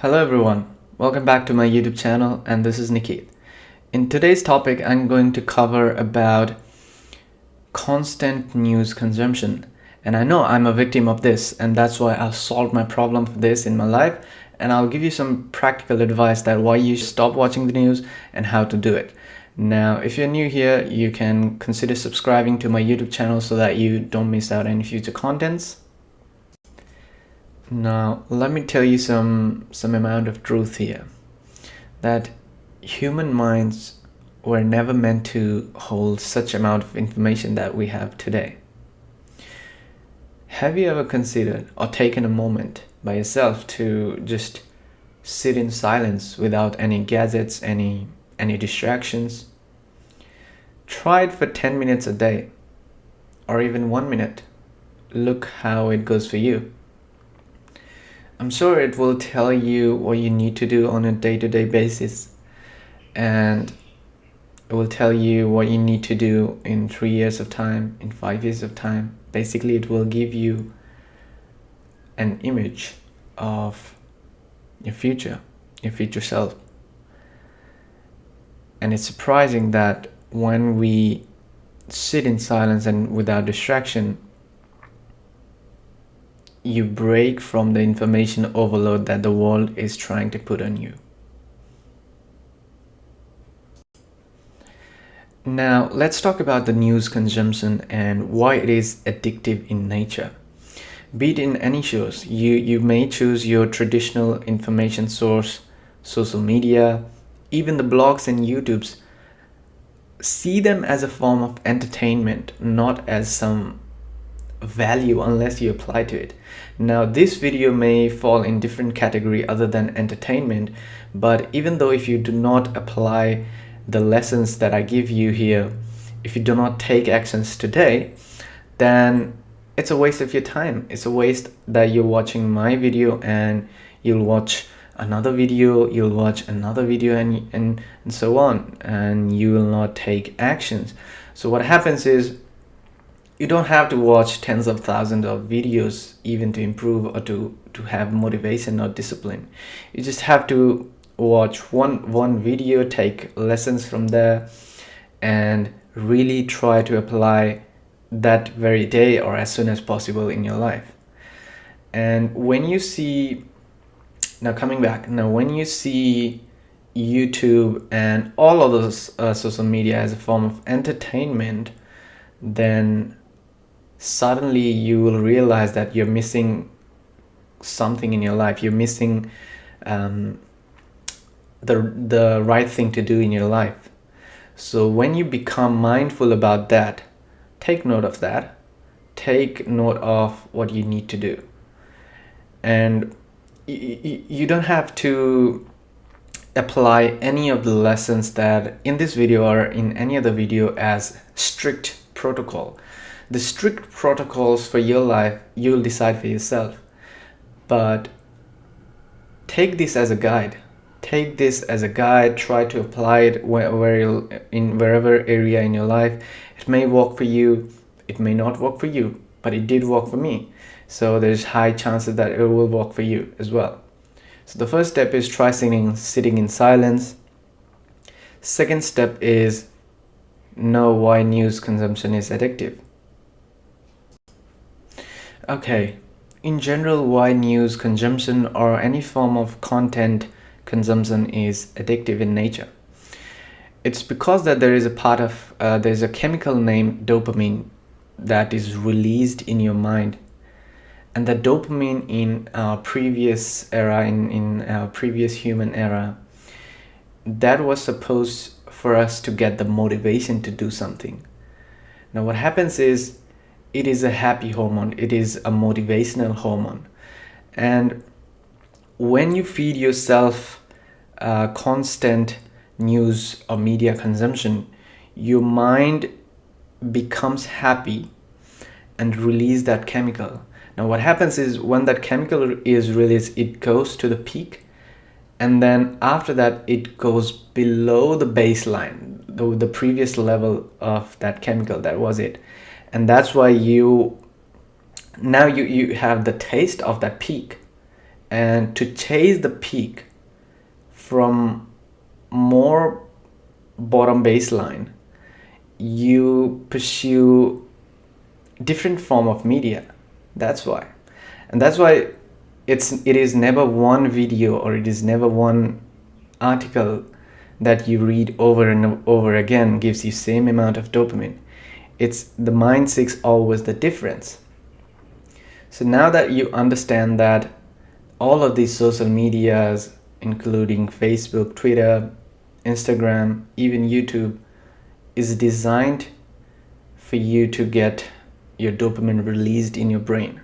Hello everyone, welcome back to my YouTube channel, and this is Nikit. In today's topic, I'm going to cover about constant news consumption. And I know I'm a victim of this, and that's why I'll solve my problem for this in my life, and I'll give you some practical advice that why you should stop watching the news and how to do it. Now, if you're new here, you can consider subscribing to my YouTube channel so that you don't miss out any future contents. Now, let me tell you some amount of truth here, that human minds were never meant to hold such amount of information that we have today. Have you ever considered or taken a moment by yourself to just sit in silence without any gadgets, any distractions? Try it for 10 minutes a day or even 1 minute. Look how it goes for you. I'm sure it will tell you what you need to do on a day-to-day basis, and it will tell you what you need to do in 3 years of time, in 5 years of time. Basically, it will give you an image of your future self. And it's surprising that when we sit in silence and without distraction, you break from the information overload that the world is trying to put on you. Now, let's talk about the news consumption and why it is addictive in nature. Be it in any shows, you may choose your traditional information source, social media, even the blogs and YouTubes. See them as a form of entertainment, not as some value unless you apply to it. Now, this video may fall in different category other than entertainment, but even though if you do not apply the lessons that I give you here, if you do not take actions today, then it's a waste of your time. It's a waste that you're watching my video and you'll watch another video, you'll watch another video, and so on, and you will not take actions. So what happens is, you don't have to watch tens of thousands of videos even to improve or to have motivation or discipline. You just have to watch one video, take lessons from there, and really try to apply that very day or as soon as possible in your life. And when you see, when you see YouTube and all of those social media as a form of entertainment, then suddenly you will realize that you're missing something in your life. You're missing the right thing to do in your life. So when you become mindful about that, take note of that. Take note of what you need to do. And you don't have to apply any of the lessons that in this video or in any other video as strict protocol. The strict protocols for your life, you'll decide for yourself. But take this as a guide. Take this as a guide. Try to apply it wherever area in your life. It may work for you. It may not work for you. But it did work for me. So there's high chances that it will work for you as well. So the first step is try sitting in silence. Second step is know why news consumption is addictive. Okay, in general, why news consumption or any form of content consumption is addictive in nature? It's because that there is there's a chemical named dopamine that is released in your mind. And the dopamine in our previous era, in our previous human era, that was supposed for us to get the motivation to do something. Now what happens is, it is a happy hormone. It is a motivational hormone. And when you feed yourself constant news or media consumption, your mind becomes happy and release that chemical. Now what happens is, when that chemical is released, it goes to the peak, and then after that it goes below the baseline, the previous level of that chemical. That was it. And that's why you have the taste of that peak, and to chase the peak from more bottom baseline, you pursue different form of media. That's why. And that's why it is never one video, or it is never one article that you read over and over again gives you same amount of dopamine. It's the mind seeks always the difference. So now that you understand that all of these social medias, including Facebook, Twitter, Instagram, even YouTube, is designed for you to get your dopamine released in your brain.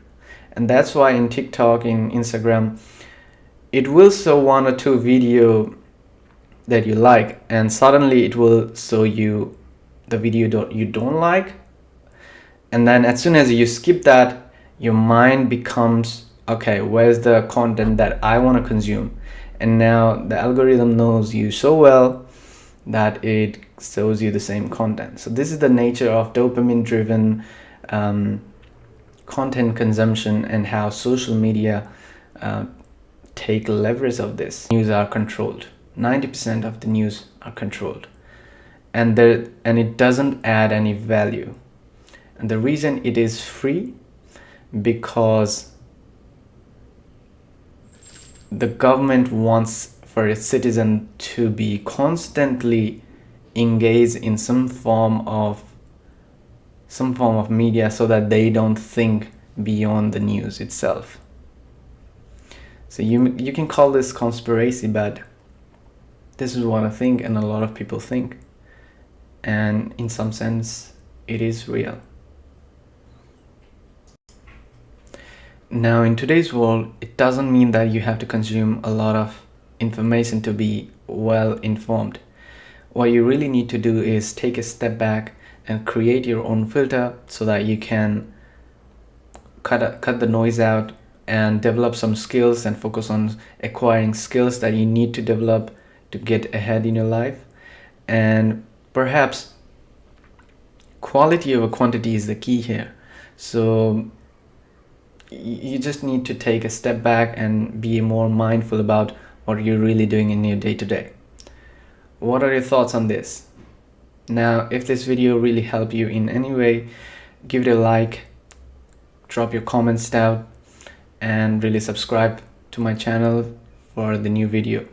And that's why in TikTok, in Instagram, it will show one or two video that you like, and suddenly it will show you the video you don't like. And then as soon as you skip that, your mind becomes, okay, where's the content that I want to consume? And now the algorithm knows you so well that it shows you the same content. So this is the nature of dopamine driven content consumption, and how social media take leverage of this. News are controlled. 90% of the news are controlled, and it doesn't add any value. And the reason it is free, because the government wants for its citizen to be constantly engaged in some form of media, so that they don't think beyond the news itself. So you can call this conspiracy, but this is what I think, and a lot of people think, and in some sense it is real. Now in today's world, it doesn't mean that you have to consume a lot of information to be well informed. What you really need to do is take a step back and create your own filter, so that you can cut the noise out and develop some skills, and focus on acquiring skills that you need to develop to get ahead in your life. And perhaps quality over quantity is the key here. So you just need to take a step back and be more mindful about what you're really doing in your day-to-day. What are your thoughts on this? Now, if this video really helped you in any way, give it a like, drop your comments down, and really subscribe to my channel for the new video.